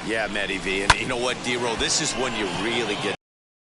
Yeah, Matty V. And you know what, D-Roll? This is when you really get...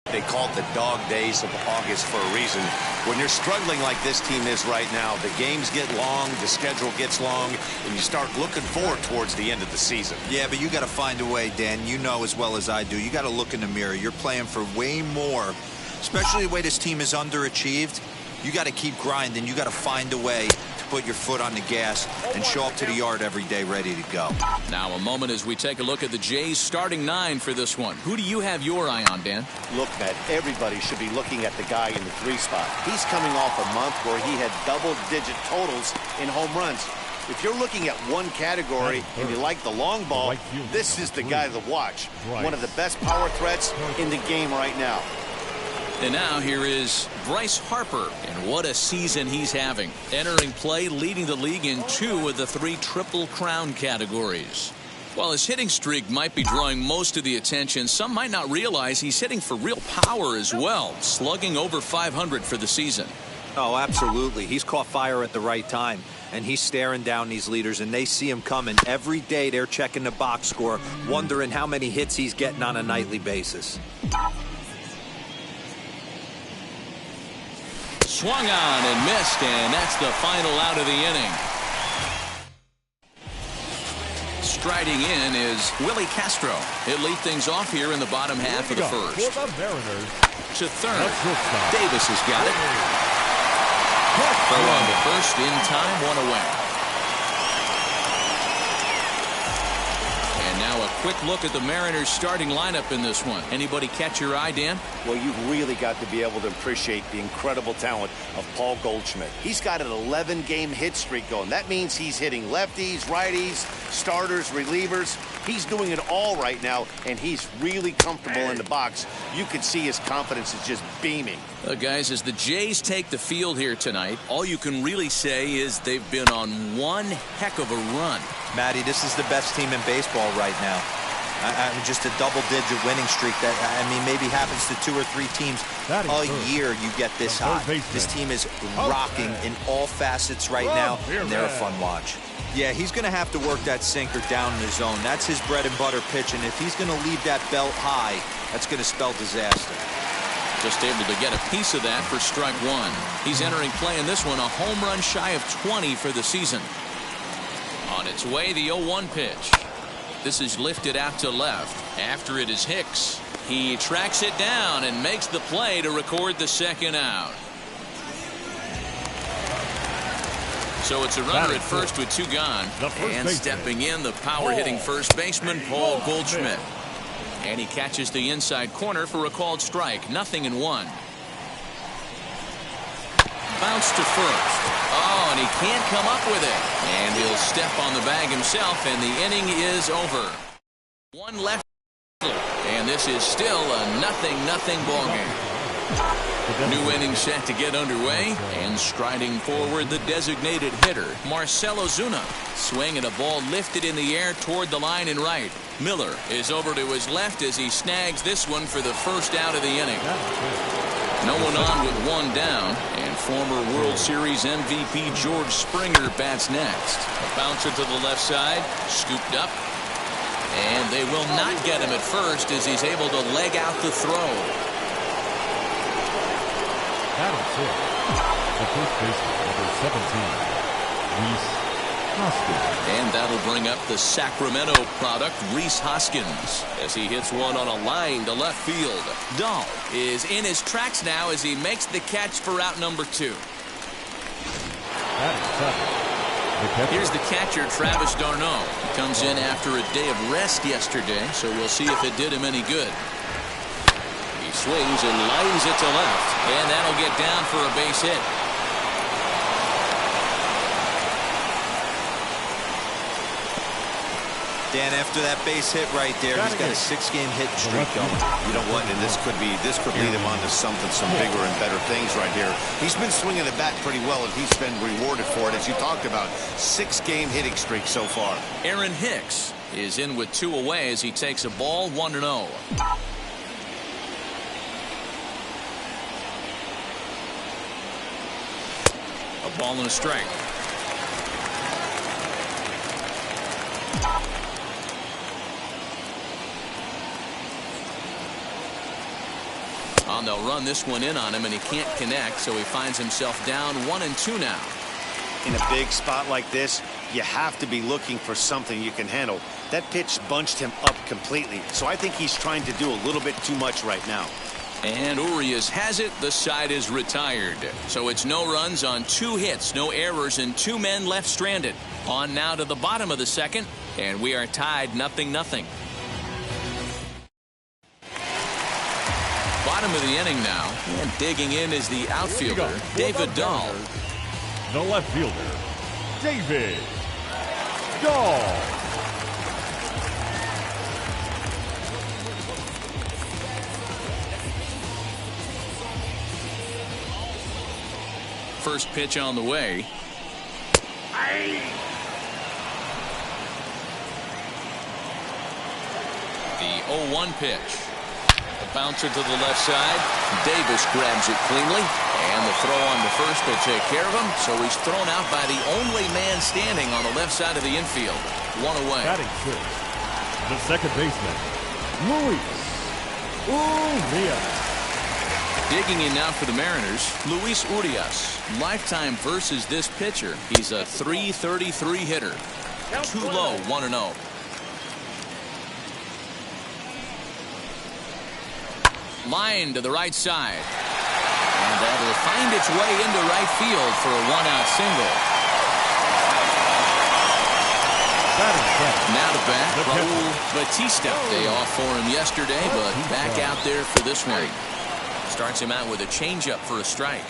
They call it the dog days of August for a reason. When you're struggling like this team is right now, the games get long, the schedule gets long, and you start looking forward towards the end of the season. Yeah, but you got to find a way, Dan. You know as well as I do. You got to look in the mirror. You're playing for way more, especially the way this team is underachieved. You got to keep grinding. You got to find a way to put your foot on the gas and show up to the yard every day ready to go. Now a moment as we take a look at the Jays starting 9 for this one. Who do you have your eye on, Dan? Look, Matt, everybody should be looking at the guy in the 3 spot. He's coming off a month where he had double-digit totals in home runs. If you're looking at one category and you like the long ball, this is the guy to watch. One of the best power threats in the game right now. And now here is Bryce Harper, and what a season he's having. Entering play, leading the league in 2 of the 3 Triple Crown categories. While his hitting streak might be drawing most of the attention, some might not realize he's hitting for real power as well, slugging over 500 for the season. Oh, absolutely. He's caught fire at the right time, and he's staring down these leaders, and they see him coming. Every day they're checking the box score, wondering how many hits he's getting on a nightly basis. Swung on and missed, and that's the final out of the inning. Striding in is Willie Castro. He'll lead things off here in the bottom half of the first. For the Mariners, to third. Davis has got it. Throw on the first, in time, 1 away. And now a quick look at the Mariners starting lineup in this one. Anybody catch your eye, Dan? Well, you've really got to be able to appreciate the incredible talent of Paul Goldschmidt. He's got an 11-game hit streak going. That means he's hitting lefties, righties, starters, relievers. He's doing it all right now, and he's really comfortable in the box. You can see his confidence is just beaming. Guys, as the Jays take the field here tonight, all you can really say is they've been on one heck of a run. Matty, this is the best team in baseball right now. Just a double-digit winning streak that, I mean, maybe happens to 2 or 3 teams a year you get this hot. This team is rocking in all facets right now, and they're a fun watch. Yeah, he's going to have to work that sinker down in the zone. That's his bread and butter pitch, and if he's going to leave that belt high, that's going to spell disaster. Just able to get a piece of that for strike 1. He's entering play in this one, a home run shy of 20 for the season. On its way, the 0-1 pitch. This is lifted out to left. After it is Hicks. He tracks it down and makes the play to record the second out. So it's a runner at first with 2 gone. And stepping in, the power-hitting first baseman, Paul Goldschmidt. And he catches the inside corner for a called strike. 0-1. Bounce to first. Oh, and he can't come up with it. And he'll step on the bag himself, and the inning is over. 1 left. And this is still a 0-0 ball game. New inning set to get underway, and striding forward the designated hitter, Marcell Ozuna. Swing and a ball lifted in the air toward the line and right. Miller is over to his left as he snags this one for the first out of the inning. No one on with 1 down, and former World Series MVP George Springer bats next. A bouncer to the left side, scooped up, and they will not get him at first as he's able to leg out the throw. That'll it. The first baseman, number 17, Rhys Hoskins. And that'll bring up the Sacramento product, Rhys Hoskins, as he hits one on a line to left field. Dahl is in his tracks now as he makes the catch for out number 2. That is 7. Here's the catcher, Travis d'Arnaud. He comes in after a day of rest yesterday, so we'll see if it did him any good. He swings and lines it to left, and that'll get down for a base hit. Dan, after that base hit right there, he's got a 6-game hit streak going. You know what? And this could lead him on to some bigger and better things right here. He's been swinging the bat pretty well, and he's been rewarded for it, as you talked about. 6-game hitting streak so far. Aaron Hicks is in with 2 away as he takes a ball, 1-0. A ball and a strike. And they'll run this one in on him, and he can't connect, so he finds himself down 1-2 now. In a big spot like this, you have to be looking for something you can handle. That pitch bunched him up completely, so I think he's trying to do a little bit too much right now. And Urias has it. The side is retired. So it's no runs on 2 hits, no errors, and 2 men left stranded. On now to the bottom of the second, and we are tied 0-0. Bottom of the inning now, and digging in is the outfielder, David Dahl. The left fielder, David Dahl. First pitch on the way. The 0-1 pitch. A bouncer to the left side. Davis grabs it cleanly. And the throw on the first will take care of him. So he's thrown out by the only man standing on the left side of the infield. 1 away. Batting sixth, the second baseman, Luis Urias. Digging in now for the Mariners, Luis Urias. Lifetime versus this pitcher. He's a .333 hitter. Too low, 1-0. Line to the right side. And that'll find its way into right field for a 1-out single. Now to bat, Raul Batista. Day off for him yesterday, but back out there for this one. Starts him out with a changeup for a strike.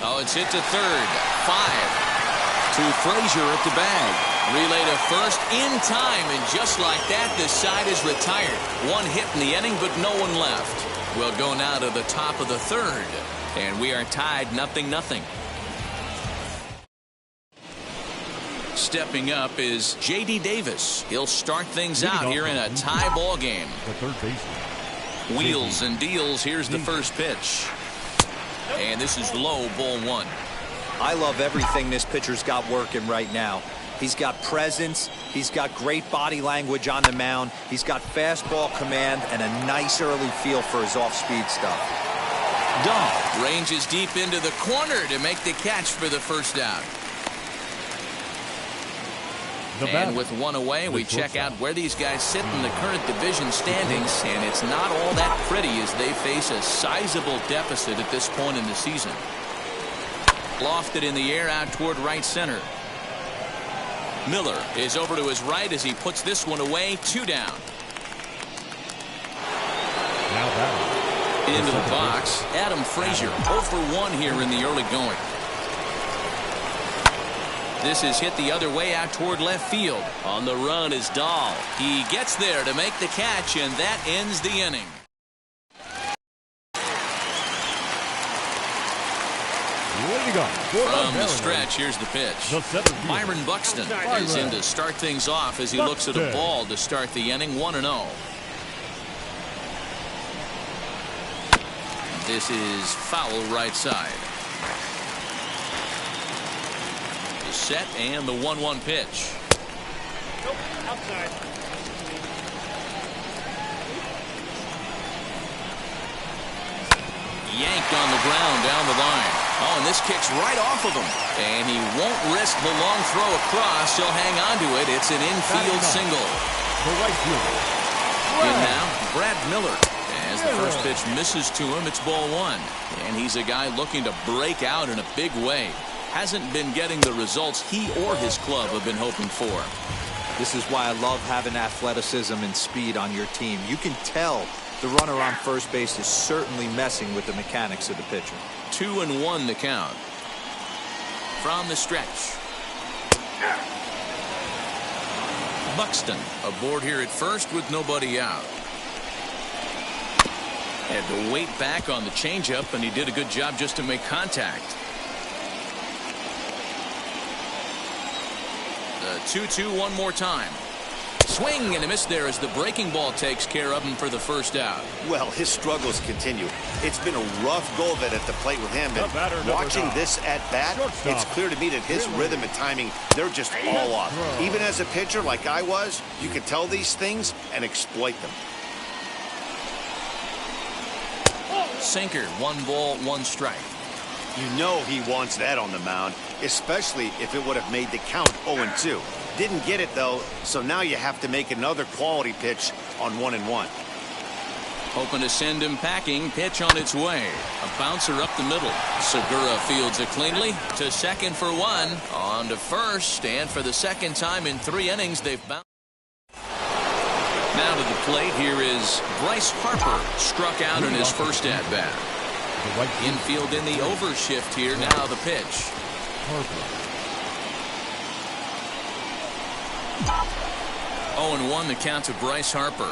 Oh, it's hit to third. 5. To Frazier at the bag. Relay to first in time, and just like that, this side is retired. 1 hit in the inning, but no one left. We'll go now to the top of the third, and we are tied 0-0. Stepping up is J.D. Davis. He'll start things out here in a tie ball game. The third baseman. Wheels and deals. Here's the first pitch. And this is low, ball 1. I love everything this pitcher's got working right now. He's got presence. He's got great body language on the mound. He's got fastball command and a nice early feel for his off-speed stuff. Dahl ranges deep into the corner to make the catch for the first out. And with 1 away, we check out where these guys sit in the current division standings, and it's not all that pretty as they face a sizable deficit at this point in the season. Lofted in the air out toward right center. Miller is over to his right as he puts this one away. 2 down. Now batting. Into the box, Adam Frazier. 0 for 1 here in the early going. This is hit the other way out toward left field. On the run is Dahl. He gets there to make the catch, and that ends the inning. From the stretch, here's the pitch. Byron Buxton is in to start things off as he looks at a ball to start the inning. 1-0. This is foul right side. The set and the 1-1 pitch. Nope, outside. Yanked on the ground down the line. Oh, and this kicks right off of him. And he won't risk the long throw across. He'll hang on to it. It's an infield single. The right fielder. In now, Brad Miller. As the first pitch misses to him, it's ball 1. And he's a guy looking to break out in a big way. Hasn't been getting the results he or his club have been hoping for. This is why I love having athleticism and speed on your team. You can tell the runner on first base is certainly messing with the mechanics of the pitcher. 2-1 the count. From the stretch. Buxton aboard here at first with nobody out. Had to wait back on the changeup, and he did a good job just to make contact. The 2-2 one more time. Swing and a miss there as the breaking ball takes care of him for the first out. Well, his struggles continue. It's been a rough go of it at the plate with him. And watching this at bat, it's clear to me that his rhythm and timing, they're just all off. Even as a pitcher like I was, you can tell these things and exploit them. Sinker, 1 ball, 1 strike. You know he wants that on the mound, especially if it would have made the count 0-2. Didn't get it, though, so now you have to make another quality pitch on 1-1. Hoping to send him packing. Pitch on its way. A bouncer up the middle. Segura fields it cleanly to second for 1. On to first, and for the second time in 3 innings, they've bounced. Now to the plate, here is Bryce Harper. Struck out in his first at-bat. Infield in the overshift here. Now the pitch. 0-1 the count to Bryce Harper.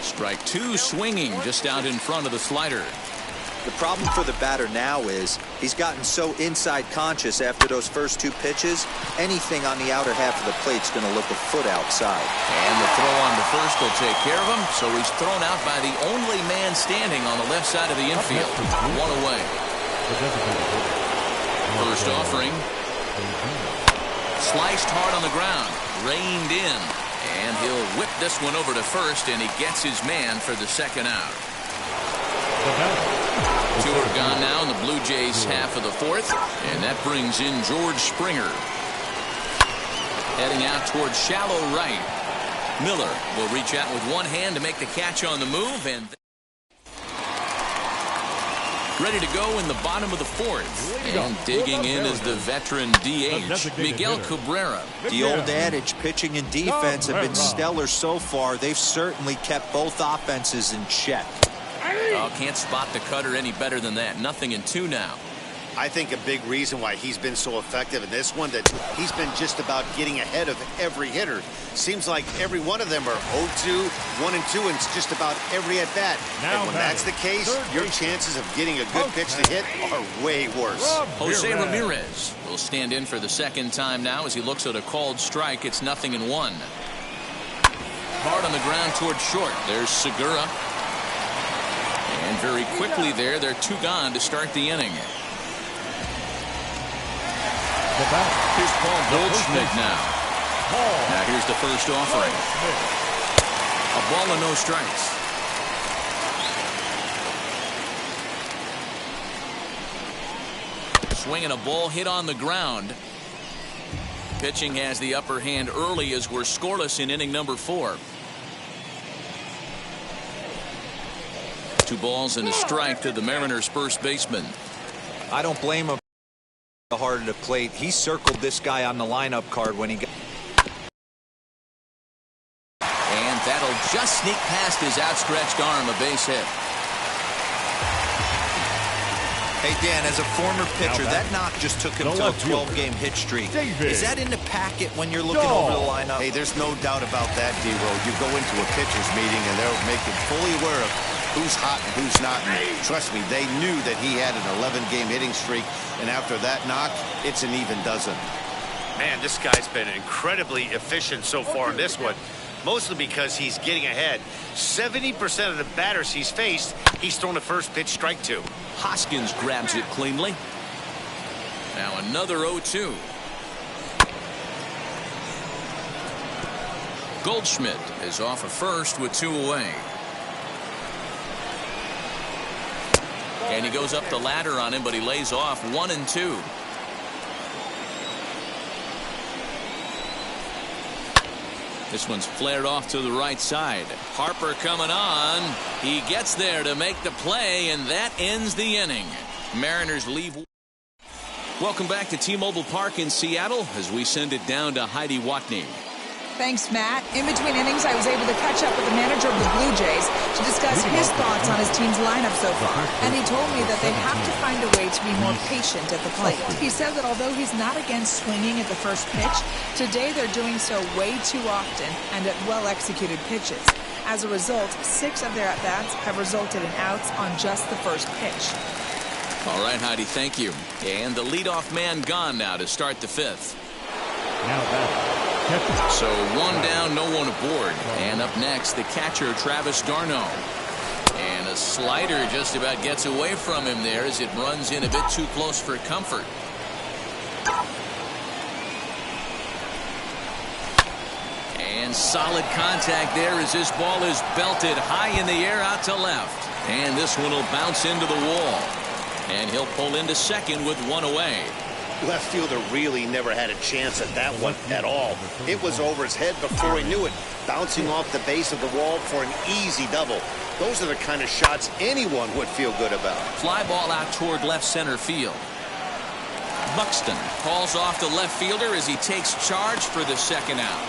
Strike 2 swinging just out in front of the slider. The problem for the batter now is he's gotten so inside conscious after those first 2 pitches. Anything on the outer half of the plate's going to look a foot outside. And the throw on to first will take care of him, so he's thrown out by the only man standing on the left side of the infield. 1 away. First offering. Sliced hard on the ground. Reined in. And he'll whip this one over to first, and he gets his man for the second out. 2 are gone now in the Blue Jays half of the 4th, and that brings in George Springer. Heading out towards shallow right. Miller will reach out with 1 hand to make the catch on the move, and ready to go in the bottom of the 4th. And digging in is the veteran DH, Miguel Cabrera. The old adage, pitching and defense have been stellar so far. They've certainly kept both offenses in check. Oh, can't spot the cutter any better than that. 0-2 now. I think a big reason why he's been so effective in this one, that he's been just about getting ahead of every hitter. Seems like every one of them are 0-2, 1-2, and it's just about every at-bat. And when that's the case, your chances of getting a good pitch to hit are way worse. Jose Ramirez will stand in for the second time now as he looks at a called strike. It's 0-1. Hard on the ground towards short. There's Segura. And very quickly there, they're 2 gone to start the inning. Here's Paul Goldschmidt now. Now here's the first offering. A ball and no strikes. Swinging a ball hit on the ground. Pitching has the upper hand early as we're scoreless in inning number 4. 2 balls and a strike to the Mariners' first baseman. I don't blame him. Hard at the plate. He circled this guy on the lineup card when he got. And that'll just sneak past his outstretched arm, a base hit. Hey, Dan, as a former pitcher, that knock just took him to a 12-game hit streak. Is that in the packet when you're looking over the lineup? Hey, there's no doubt about that, D-Roll. You go into a pitcher's meeting, and they'll make him fully aware of who's hot and who's not. And trust me, they knew that he had an 11-game hitting streak, and after that knock, it's an even dozen. Man, this guy's been incredibly efficient so far in this one, mostly because he's getting ahead. 70% of the batters he's faced, he's thrown a first pitch strike to. Hoskins grabs it cleanly. Now another 0-2. Goldschmidt is off of first with 2 away. And he goes up the ladder on him, but he lays off 1-2. This one's flared off to the right side. Harper coming on. He gets there to make the play, and that ends the inning. Mariners leave. Welcome back to T-Mobile Park in Seattle as we send it down to Heidi Watney. Thanks, Matt. In between innings, I was able to catch up with the manager of the Blue Jays to discuss his thoughts on his team's lineup so far. And he told me that they have to find a way to be more patient at the plate. He said that although he's not against swinging at the first pitch, today they're doing so way too often and at well-executed pitches. As a result, 6 of their at-bats have resulted in outs on just the first pitch. All right, Heidi, thank you. And the leadoff man gone now to start the 5th. So 1 down, no one aboard. And up next, the catcher, Travis d'Arnaud. And a slider just about gets away from him there as it runs in a bit too close for comfort. And solid contact there as this ball is belted high in the air out to left. And this one will bounce into the wall. And he'll pull into second with 1 away. Left fielder really never had a chance at that one at all. It was over his head before he knew it, bouncing off the base of the wall for an easy double. Those are the kind of shots anyone would feel good about. Fly ball out toward left center field. Buxton calls off the left fielder as he takes charge for the second out.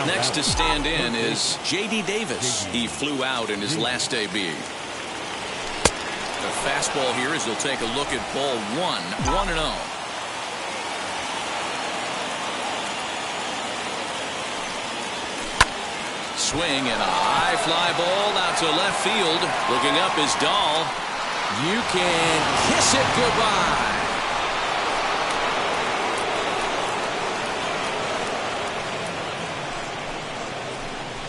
Next to stand in is J.D. Davis. He flew out in his last AB. The fastball here as he'll take a look at ball 1, 1-0. Swing and a high fly ball out to left field. Looking up is Dahl. You can kiss it goodbye.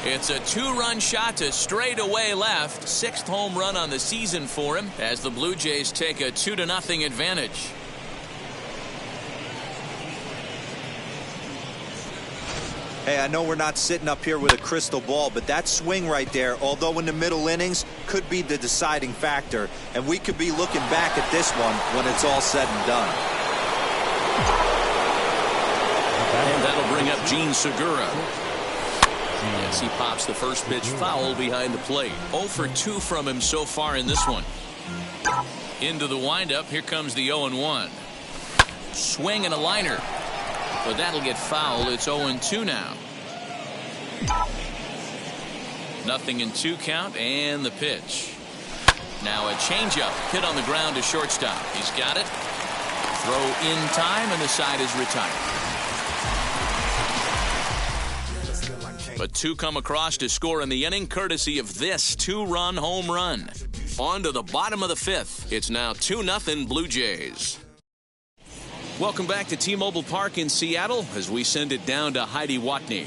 It's a 2-run shot to straightaway left. 6th home run on the season for him as the Blue Jays take a 2-0 advantage. Hey, I know we're not sitting up here with a crystal ball, but that swing right there, although in the middle innings, could be the deciding factor. And we could be looking back at this one when it's all said and done. And that'll bring up Gene Segura. Yes, he pops the first pitch foul behind the plate. 0 for 2 from him so far in this one. Into the windup. Here comes the 0-1. Swing and a liner. But that'll get foul. It's 0-2 now. 0-2 count and the pitch. Now a changeup hit on the ground to shortstop. He's got it. Throw in time and the side is retired. But 2 come across to score in the inning, courtesy of this 2-run home run. On to the bottom of the 5th. It's now 2-0 Blue Jays. Welcome back to T-Mobile Park in Seattle as we send it down to Heidi Watney.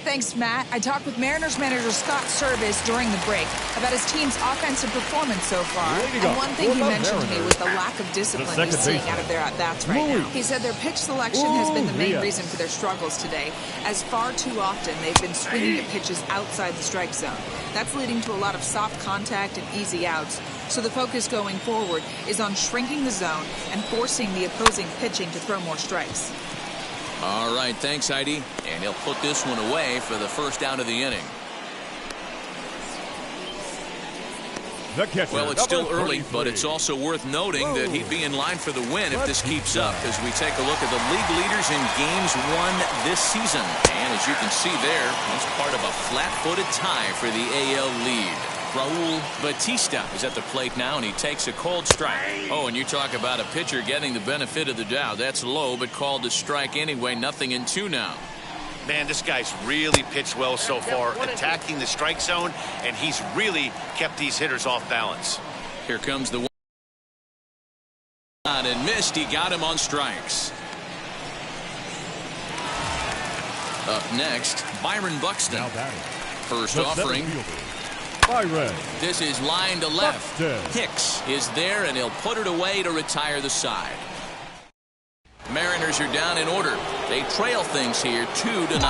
Thanks, Matt. I talked with Mariners manager Scott Service during the break about his team's offensive performance so far. And one thing he mentioned to me was the lack of discipline he's seeing out of their at-bats right now. He said their pitch selection has been the main reason for their struggles today, as far too often they've been swinging at pitches outside the strike zone. That's leading to a lot of soft contact and easy outs. So the focus going forward is on shrinking the zone and forcing the opposing pitching to throw more strikes. All right, thanks, Heidi. And he'll put this one away for the first out of the inning. Well, it's still early, but it's also worth noting that he'd be in line for the win if this keeps up as we take a look at the league leaders in games won this season. And as you can see there, it's part of a flat-footed tie for the AL lead. Raul Batista is at the plate now, and he takes a cold strike. Oh, and you talk about a pitcher getting the benefit of the doubt. That's low, but called a strike anyway. 0-2 now. Man, this guy's really pitched well so far, attacking the strike zone, and he's really kept these hitters off balance. Here comes the one. And missed. He got him on strikes. Up next, Byron Buxton. First offering. This is line to left. Hicks is there, and he'll put it away to retire the side. Mariners are down in order. They trail things here 2-0.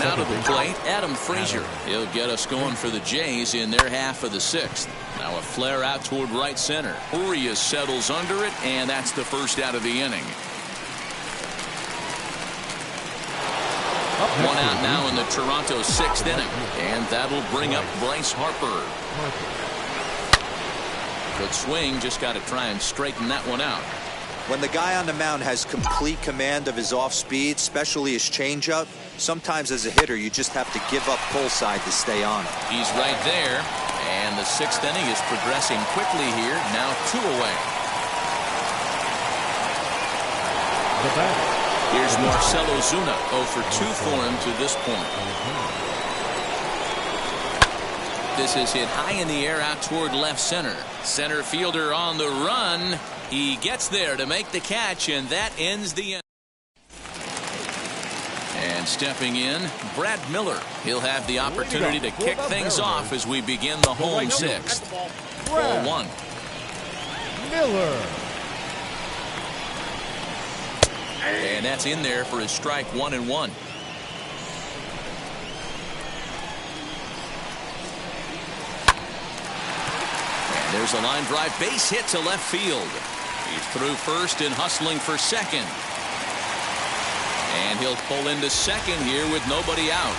Now to the plate, Adam Frazier. He'll get us going for the Jays in their half of the 6th. Now a flare out toward right center. Urias settles under it, and that's the first out of the inning. One out now in the Toronto 6th inning, and that'll bring up Bryce Harper. Good swing, just got to try and straighten that one out. When the guy on the mound has complete command of his off speed, especially his changeup, sometimes as a hitter you just have to give up pull side to stay on. He's right there, and the 6th inning is progressing quickly here. Now 2 away. The batter, Here's Marcelo Zuna, 0 for 2 for him to this point. This is hit high in the air out toward left center. Center fielder on the run. He gets there to make the catch, and that ends the inning. And stepping in, Brad Miller. He'll have the opportunity to kick things off as we begin the home sixth. Ball 1. Miller. And that's in there for his strike 1-1. And there's a line drive base hit to left field. He's through first and hustling for second. And he'll pull into second here with nobody out.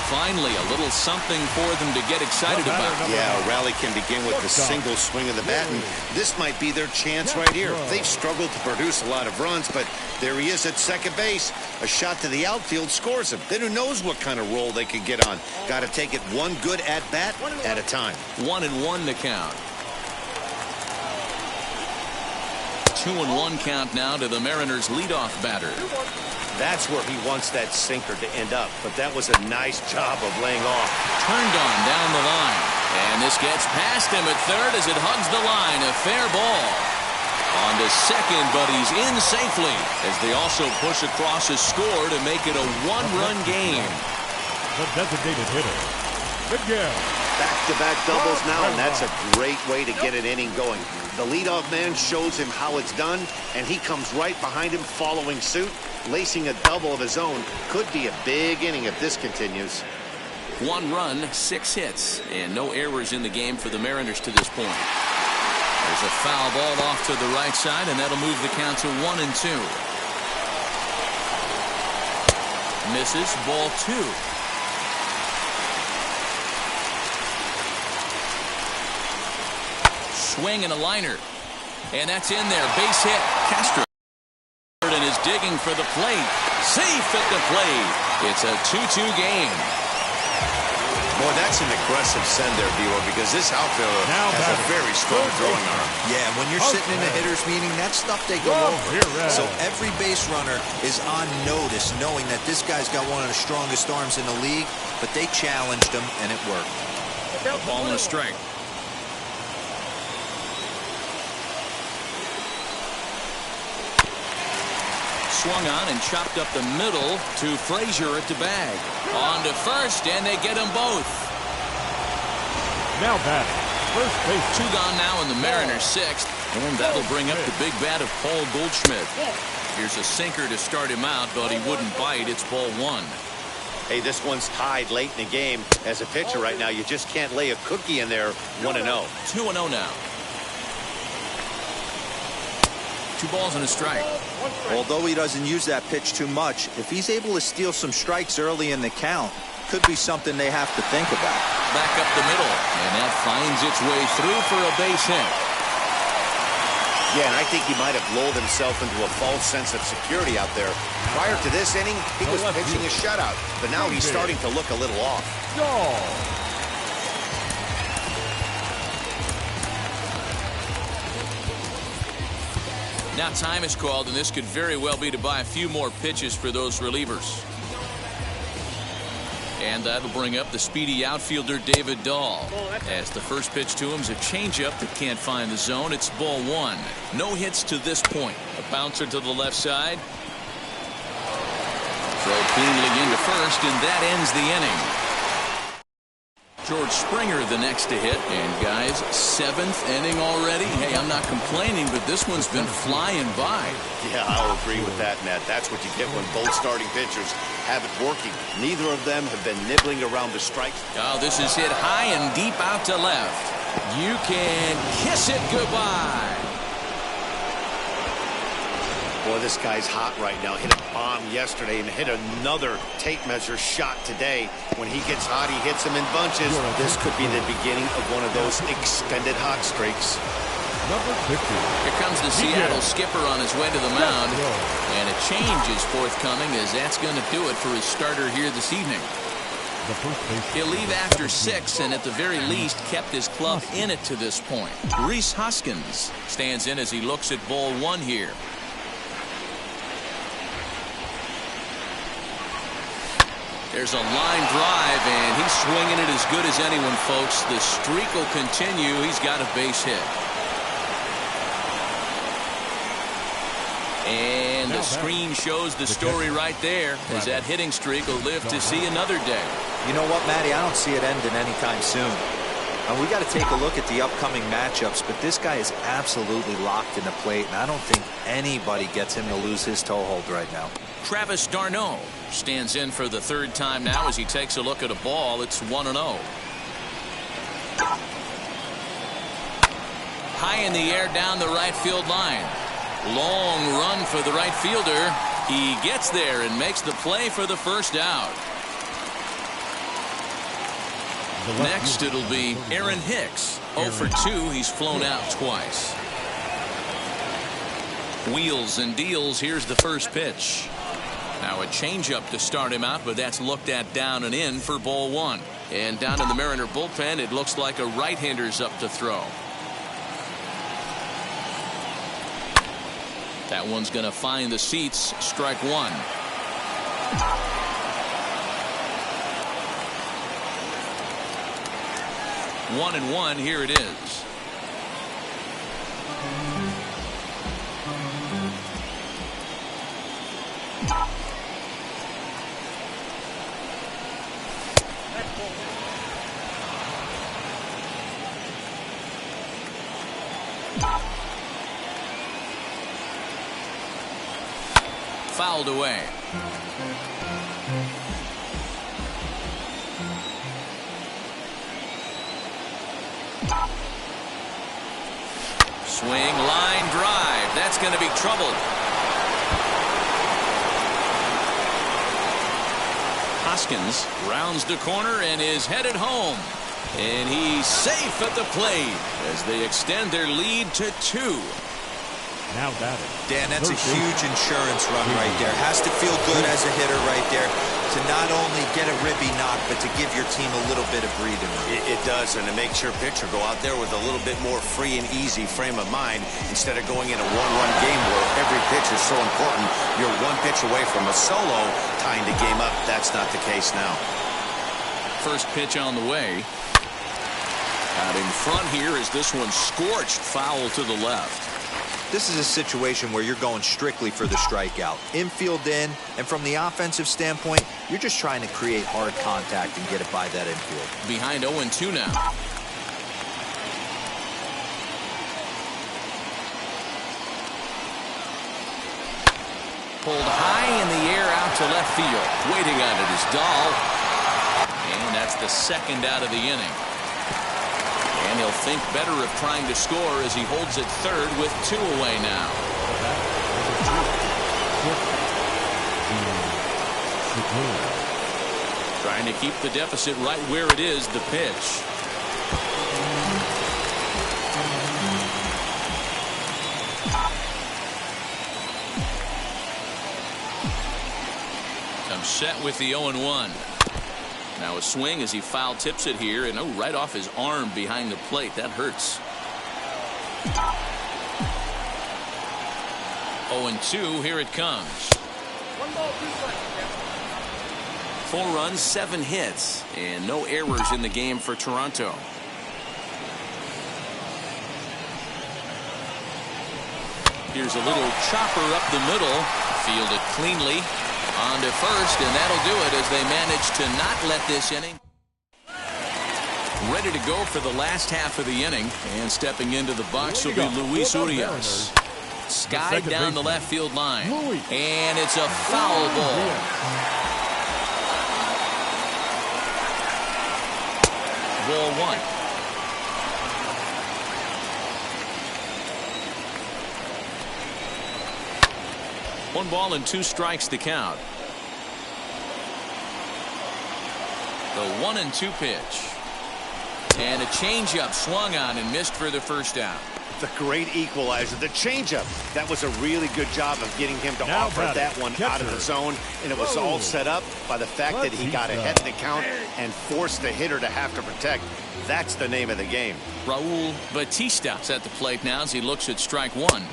Finally, a little something for them to get excited about. Yeah, a rally can begin with a single swing of the bat, and this might be their chance right here. They've struggled to produce a lot of runs, but there he is at second base. A shot to the outfield scores him. Then who knows what kind of role they could get on. Got to take it one good at-bat at a time. 1-1 the count. 2-1 count now to the Mariners' leadoff batter. That's where he wants that sinker to end up, but that was a nice job of laying off. Turned on down the line, and this gets past him at third as it hugs the line. A fair ball. On to second, but he's in safely as they also push across a score to make it a one-run game. The designated hitter, Miguel. Back-to-back doubles now, and that's a great way to get an inning going. The leadoff man shows him how it's done, and he comes right behind him following suit. Lacing a double of his own could be a big inning if this continues. 1 run, 6 hits, and no errors in the game for the Mariners to this point. There's a foul ball off to the right side, and that'll move the count to 1-2. Misses, ball 2. Swing and a liner, and that's in there. Base hit. Castro and is digging for the plate. Safe at the plate. It's a 2-2 game. Boy, that's an aggressive send there, Bueller, because this outfielder has a very strong throwing arm. Yeah, when you're sitting in a hitter's meeting, that's stuff they go over. So every base runner is on notice, knowing that this guy's got one of the strongest arms in the league, but they challenged him, and it worked. A ball and a strike. Swung on and chopped up the middle to Frazier at the bag. On to first, and they get them both. Now batting, first base. 2 gone now in the Mariners' sixth, and that'll bring up the big bat of Paul Goldschmidt. Here's a sinker to start him out, but he wouldn't bite. It's ball 1. Hey, this one's tied late in the game. As a pitcher right now, you just can't lay a cookie in there. 1-0. 2-0 now. 2 balls and a strike. Although he doesn't use that pitch too much, if he's able to steal some strikes early in the count, could be something they have to think about. Back up the middle, and that finds its way through for a base hit. Yeah, and I think he might have lulled himself into a false sense of security out there. Prior to this inning, he was pitching a shutout, but now he's starting to look a little off. Now time is called, and this could very well be to buy a few more pitches for those relievers. And that'll bring up the speedy outfielder David Dahl. As the first pitch to him is a changeup that can't find the zone. It's ball 1. No hits to this point. A bouncer to the left side. Throw cleanly into first, and that ends the inning. George Springer the next to hit. And guys, 7th inning already. Hey, I'm not complaining, but this one's been flying by. Yeah, I'll agree with that, Nat. That's what you get when both starting pitchers have it working. Neither of them have been nibbling around the strikes. Oh, this is hit high and deep out to left. You can kiss it goodbye. Boy, this guy's hot right now. Hit a bomb yesterday and hit another tape measure shot today. When he gets hot, he hits them in bunches. This could be the beginning of one of those extended hot streaks. Here comes the Seattle skipper on his way to the mound. And a change is forthcoming, as that's going to do it for his starter here this evening. He'll leave after 6, and at the very least kept his club in it to this point. Rhys Hoskins stands in as he looks at ball 1 here. There's a line drive, and he's swinging it as good as anyone, folks. The streak will continue. He's got a base hit. And the screen shows the story right there, as that hitting streak will live to see another day. You know what, Matty? I don't see it ending anytime soon. We got to take a look at the upcoming matchups, but this guy is absolutely locked in the plate, and I don't think anybody gets him to lose his toehold right now. Travis d'Arnaud stands in for the third time now as he takes a look at a ball. It's 1-0. High in the air down the right field line. Long run for the right fielder. He gets there and makes the play for the first out. Next, it'll be Aaron Hicks. 0 for 2. He's flown out twice. Wheels and deals. Here's the first pitch. Now a changeup to start him out, but that's looked at down and in for ball 1. And down in the Mariner bullpen, it looks like a right-hander's up to throw. That one's going to find the seats. Strike 1. 1-1. Here it is. Fouled away. Swing, line drive. That's going to be trouble. Hoskins rounds the corner and is headed home. And he's safe at the plate as they extend their lead to 2. Now batting. Dan, that's a huge insurance run right there. Has to feel good as a hitter right there to not only get a ribby knock, but to give your team a little bit of breathing room. It does, and it makes your pitcher go out there with a little bit more free and easy frame of mind instead of going in a one-run game where every pitch is so important. You're one pitch away from a solo tying the game up. That's not the case now. First pitch on the way. Out in front here is this one scorched foul to the left. This is a situation where you're going strictly for the strikeout. Infield in, and from the offensive standpoint, you're just trying to create hard contact and get it by that infield. Behind 0-2 now. Pulled high in the air out to left field. Waiting on it is Dahl. And that's the second out of the inning. And he'll think better of trying to score as he holds it third with 2 away now. Trying to keep the deficit right where it is. The pitch. Comes set with the 0-1. Now a swing as he foul tips it here, and right off his arm behind the plate. That hurts. 0-2. Here it comes. 4 runs, 7 hits, and no errors in the game for Toronto. Here's a little chopper up the middle. Fielded cleanly. On to first, and that'll do it as they manage to not let this inning. Ready to go for the last half of the inning, and stepping into the box will be Luis Urias. Skied down the left field line, and it's a foul ball. Ball 1. One ball and 2 strikes to count. The 1-2 pitch. And a changeup swung on and missed for the first out. The great equalizer, the changeup. That was a really good job of getting him to offer that one out of the zone. And it was all set up by the fact that he got ahead in the count and forced the hitter to have to protect. That's the name of the game. Raul Batista's at the plate now as he looks at strike 1.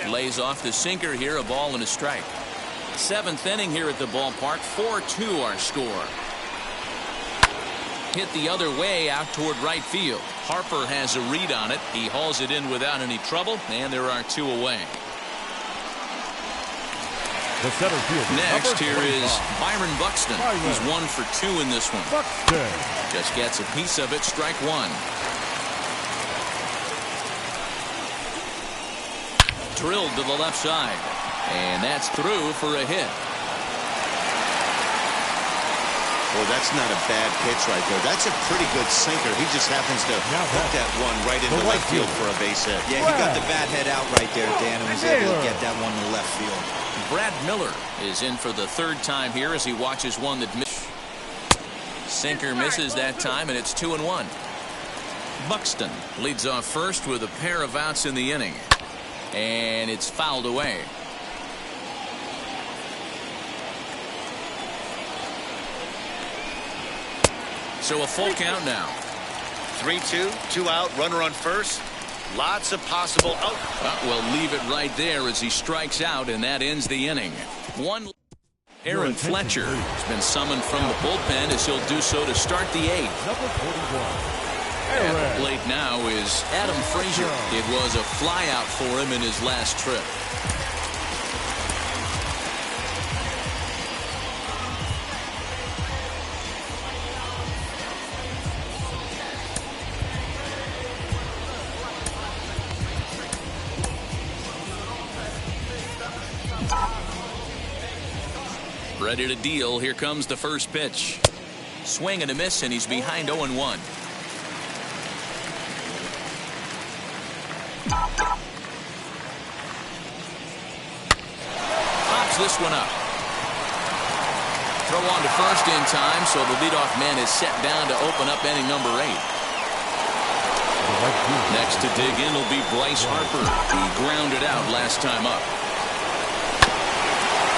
Lays off the sinker here, a ball and a strike. Seventh inning here at the ballpark. 4-2 our score. Hit the other way out toward right field. Harper has a read on it. He hauls it in without any trouble, and there are 2 away. The center fielder. Next here is Byron Buxton. He's 1 for 2 in this one. Buxton. Just gets a piece of it. Strike 1. Drilled to the left side, and that's through for a hit. Well, that's not a bad pitch right there. That's a pretty good sinker. He just happens to hook that one right into left field for a base hit. Yeah, he got the bat head out right there, Dan, and was able to get that one to left field. Brad Miller is in for the 3rd time here as he watches one that missed. Sinker misses that time, and it's 2-1. Buxton leads off first with a pair of outs in the inning, and it's fouled away. So a full count now. 3-2, 2 out, runner on first. Lots of possible out. We'll leave it right there as he strikes out, and that ends the inning. Aaron Fletcher has been summoned from the bullpen as he'll do so to start the 8th. Number 41. At the plate now is Adam Frazier. It was a flyout for him in his last trip. Ready to deal. Here comes the first pitch. Swing and a miss, and he's behind 0-1. Pops this one up. Throw on to first in time, so the leadoff man is set down to open up inning number 8. Next to dig in will be Bryce Harper. He grounded out last time up.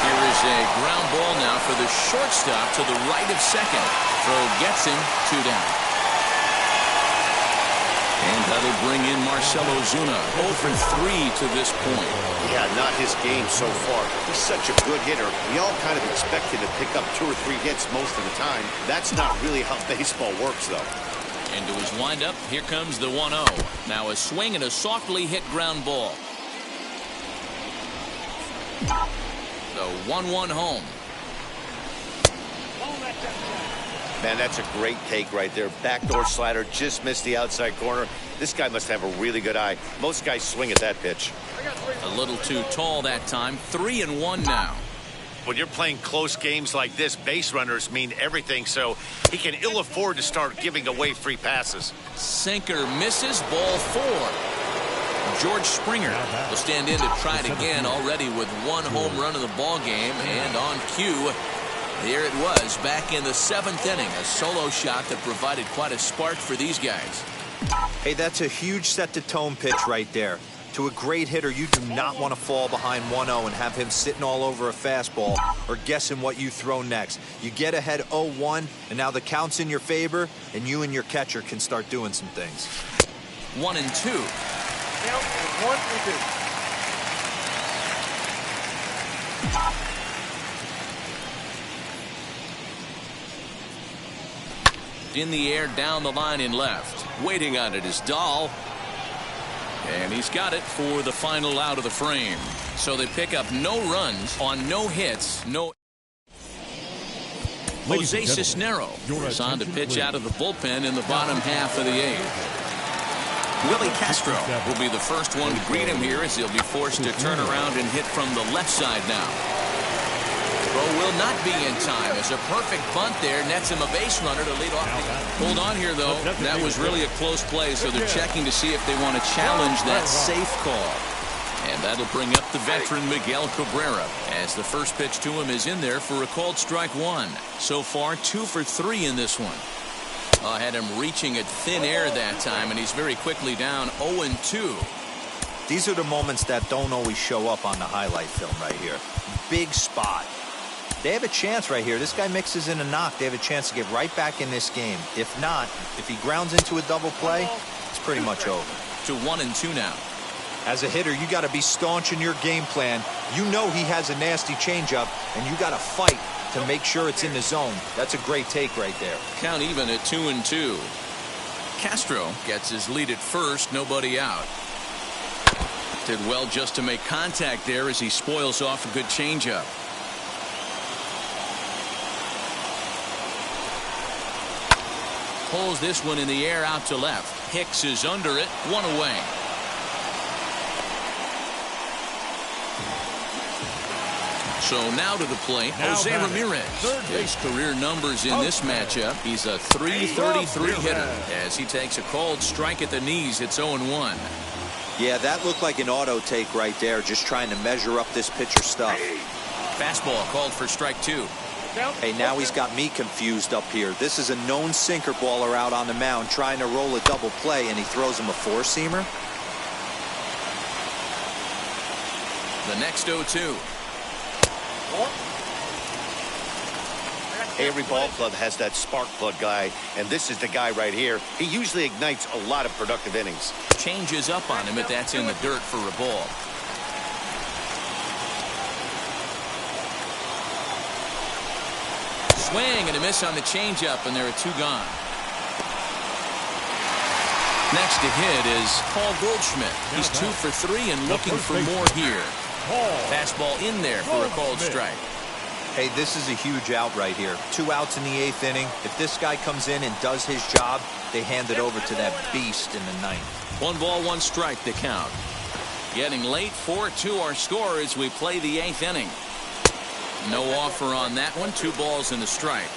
Here is a ground ball now for the shortstop to the right of second. Throw gets him, 2 down. And that'll bring in Marcell Ozuna, 0 for 3 to this point. Yeah, not his game so far. He's such a good hitter. We all kind of expect him to pick up 2 or 3 hits most of the time. That's not really how baseball works, though. Into his windup, here comes the 1-0. Now a swing and a softly hit ground ball. The 1-1 home. Man, that's a great take right there. Backdoor slider, just missed the outside corner. This guy must have a really good eye. Most guys swing at that pitch. A little too tall that time. 3-1 now. When you're playing close games like this, base runners mean everything, so he can ill afford to start giving away free passes. Sinker misses, ball 4. George Springer will stand in to try it again, already with 1 home run in the ball game, and on cue, there it was back in the 7th inning, a solo shot that provided quite a spark for these guys. Hey, that's a huge set-to-tone pitch right there. To a great hitter, you do not want to fall behind 1-0 and have him sitting all over a fastball or guessing what you throw next. You get ahead 0-1, and now the count's in your favor, and you and your catcher can start doing some things. 1-2. Count is 1-2. In the air, down the line in left. Waiting on it is Dahl. And he's got it for the final out of the frame. So they pick up no runs on no hits, no. Jose Cisnero is on to pitch out of the bullpen in the bottom half of the 8th. Willie Castro will be the first one to greet him here as he'll be forced to turn around and hit from the left side now. Throw will not be in time as a perfect bunt there nets him a base runner to lead off. Hold on here, though. That was really a close play, so they're checking to see if they want to challenge that safe call. And that'll bring up the veteran Miguel Cabrera as the first pitch to him is in there for a called strike 1. So far, 2 for 3 in this one. Had him reaching at thin air that time, and he's very quickly down 0-2. These are the moments that don't always show up on the highlight film right here. Big spot. They have a chance right here. This guy mixes in a knock. They have a chance to get right back in this game. If not, if he grounds into a double play, it's pretty much over. To 1-2 now. As a hitter, you got to be staunch in your game plan. You know he has a nasty changeup, and you got to fight to make sure it's in the zone. That's a great take right there. Count even at 2-2. Castro gets his lead at first, nobody out. Did well just to make contact there as he spoils off a good changeup. Pulls this one in the air out to left. Hicks is under it, one away. So now to the plate, Jose Ramirez. His career numbers in this matchup, he's a .333 hitter. As he takes a called strike at the knees, it's 0-1. Yeah, that looked like an auto take right there, just trying to measure up this pitcher's stuff. Fastball called for strike 2. Hey, now he's got me confused up here. This is a known sinker baller out on the mound trying to roll a double play, and he throws him a four-seamer. The next 0-2. Every ball club has that spark plug guy, and this is the guy right here. He usually ignites a lot of productive innings. Changes up on him, but that's in the dirt for a ball. Swing and a miss on the changeup, and there are 2 gone. Next to hit is Paul Goldschmidt. He's 2 for 3 and looking for more here. Fastball in there for a called strike. Hey, this is a huge out right here. 2 outs in the 8th inning. If this guy comes in and does his job, they hand it over to that beast in the 9th. 1 ball, 1 strike to count. Getting late, 4-2 our score as we play the 8th inning. No offer on that one. 2 balls and a strike.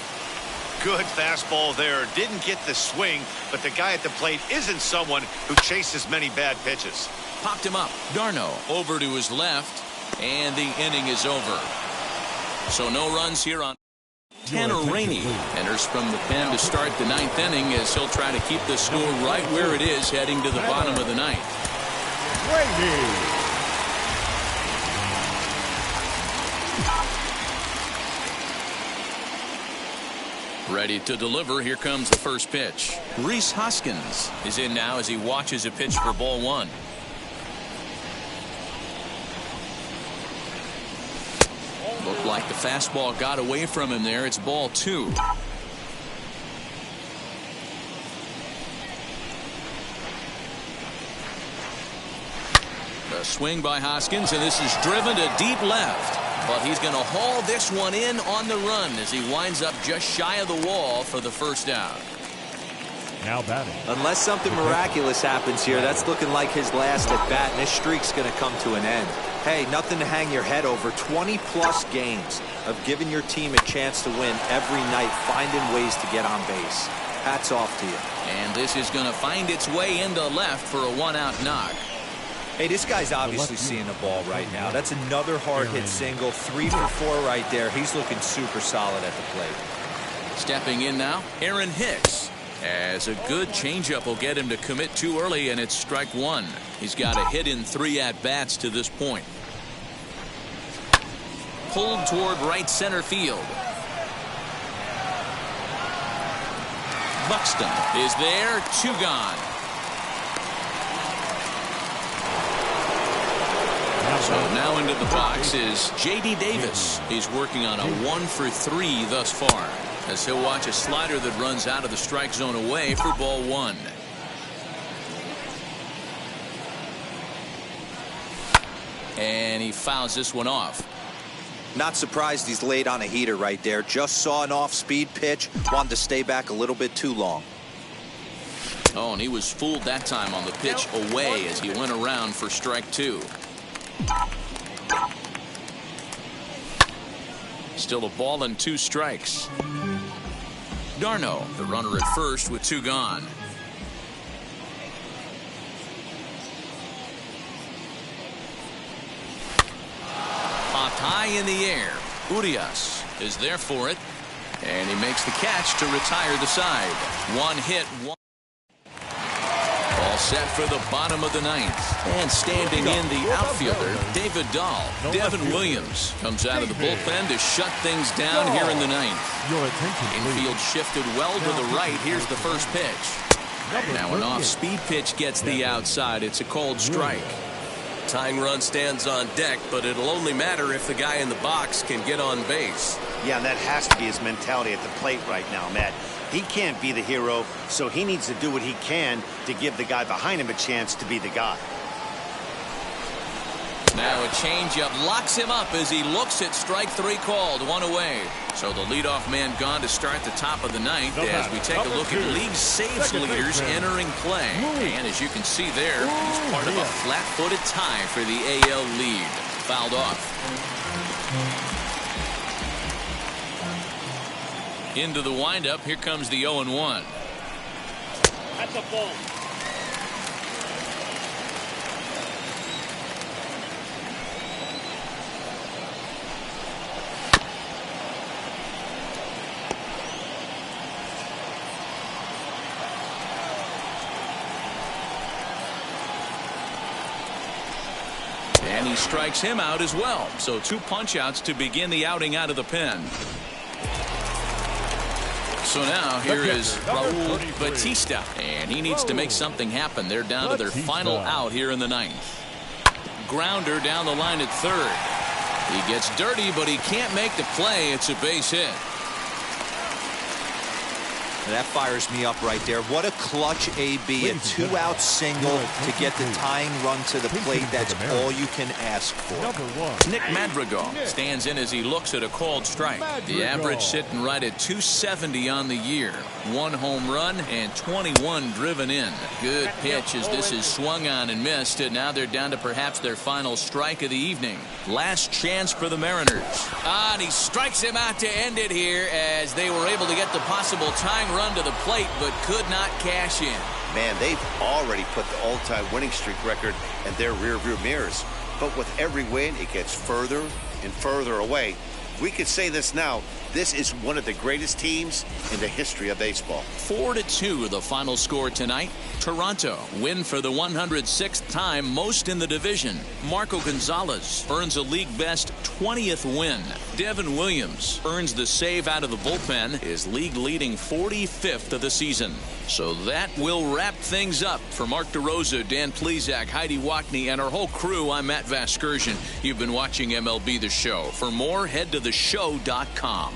Good fastball there. Didn't get the swing, but the guy at the plate isn't someone who chases many bad pitches. Popped him up. Darno over to his left, and the inning is over. So no runs here on Tanner Rainey. Enters from the pen to start the 9th inning as he'll try to keep the score right where it is heading to the bottom of the 9th. Ready to deliver. Here comes the first pitch. Rhys Hoskins is in now as he watches a pitch for ball 1. Looked like the fastball got away from him there. It's ball 2. A swing by Hoskins, and this is driven to deep left. But he's going to haul this one in on the run as he winds up just shy of the wall for the first out. Now batting. Unless something miraculous happens here, that's looking like his last at bat, and this streak's going to come to an end. Hey, nothing to hang your head over. 20-plus games of giving your team a chance to win every night, finding ways to get on base. Hats off to you. And this is going to find its way into left for a 1-out knock. Hey, this guy's obviously seeing the ball right now. That's another hard-hit single. 3 for 4 right there. He's looking super solid at the plate. Stepping in now, Aaron Hicks. As a good changeup will get him to commit too early, and it's strike 1. He's got a hit in 3 at-bats to this point. Pulled toward right center field. Buxton is there, 2 gone. So now into the box is J.D. Davis. He's working on a 1 for 3 thus far, as he'll watch a slider that runs out of the strike zone away for ball 1. And he fouls this one off. Not surprised he's laid on a heater right there. Just saw an off-speed pitch. Wanted to stay back a little bit too long. Oh, and he was fooled that time on the pitch away as he went around for strike 2. Still a ball and 2 strikes. Darno, the runner at first with 2 gone. Popped high in the air. Urias is there for it, and he makes the catch to retire the side. 1 hit, 1. All set for the bottom of the 9th. And standing in the outfielder, David Dahl. Devin Williams comes out of the bullpen to shut things down here in the 9th. Your attention, Infield shifted well to the right. Here's the first pitch. Now an off-speed pitch gets the outside. It's a called strike. Tying run stands on deck, but it'll only matter if the guy in the box can get on base. Yeah, and that has to be his mentality at the plate right now, Matt. He can't be the hero, so he needs to do what he can to give the guy behind him a chance to be the guy. Now a changeup locks him up as he looks at strike 3 called, 1 away. So the leadoff man gone to start the top of the ninth as we take a look at league saves leaders entering play. And as you can see there, he's part of a flat-footed tie for the AL lead. Fouled off. Into the windup, here comes the 0-1. That's a ball. And he strikes him out as well. So 2 punch-outs to begin the outing out of the pen. So now here is Raul Batista, and he needs to make something happen. They're down to their final out here in the 9th. Grounder down the line at third. He gets dirty, but he can't make the play. It's a base hit. That fires me up right there. What a clutch AB, a 2-out single to get the tying run to the plate. That's all you can ask for. Nick Madrigal stands in as he looks at a called strike. The average sitting right at 270 on the year. 1 home run and 21 driven in. Good pitch as this is swung on and missed. And now they're down to perhaps their final strike of the evening. Last chance for the Mariners. And he strikes him out to end it here as they were able to get the possible tying run to the plate but could not cash in. Man, they've already put the all-time winning streak record in their rearview mirrors. But with every win, it gets further and further away. We could say this now. This is one of the greatest teams in the history of baseball. 4-2 the final score tonight. Toronto win for the 106th time, most in the division. Marco Gonzalez earns a league best 20th win. Devin Williams earns the save out of the bullpen, his league leading 45th of the season. So that will wrap things up. For Mark DeRosa, Dan Plesac, Heidi Wackney, and our whole crew, I'm Matt Vasgersian. You've been watching MLB The Show. For more, head to theshow.com.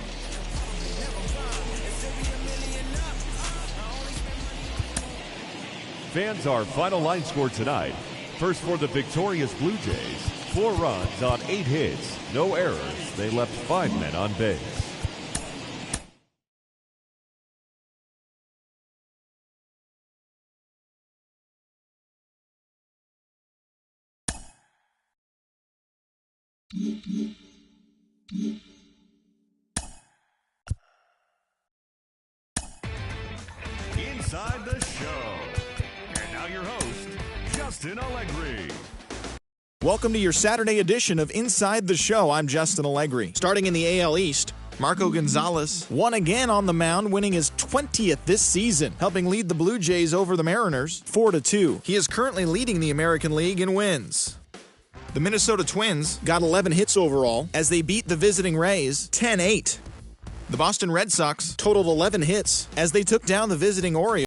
Fans, our final line score tonight. First for the victorious Blue Jays. 4 runs on 8 hits. No errors. They left 5 men on base. Inside the Show. And now your host, Justin Allegri. Welcome to your Saturday edition of Inside the Show. I'm Justin Allegri. Starting in the AL East, Marco Gonzalez won again on the mound, winning his 20th this season, helping lead the Blue Jays over the Mariners 4-2. He is currently leading the American League in wins. The Minnesota Twins got 11 hits overall as they beat the visiting Rays 10-8. The Boston Red Sox totaled 11 hits as they took down the visiting Orioles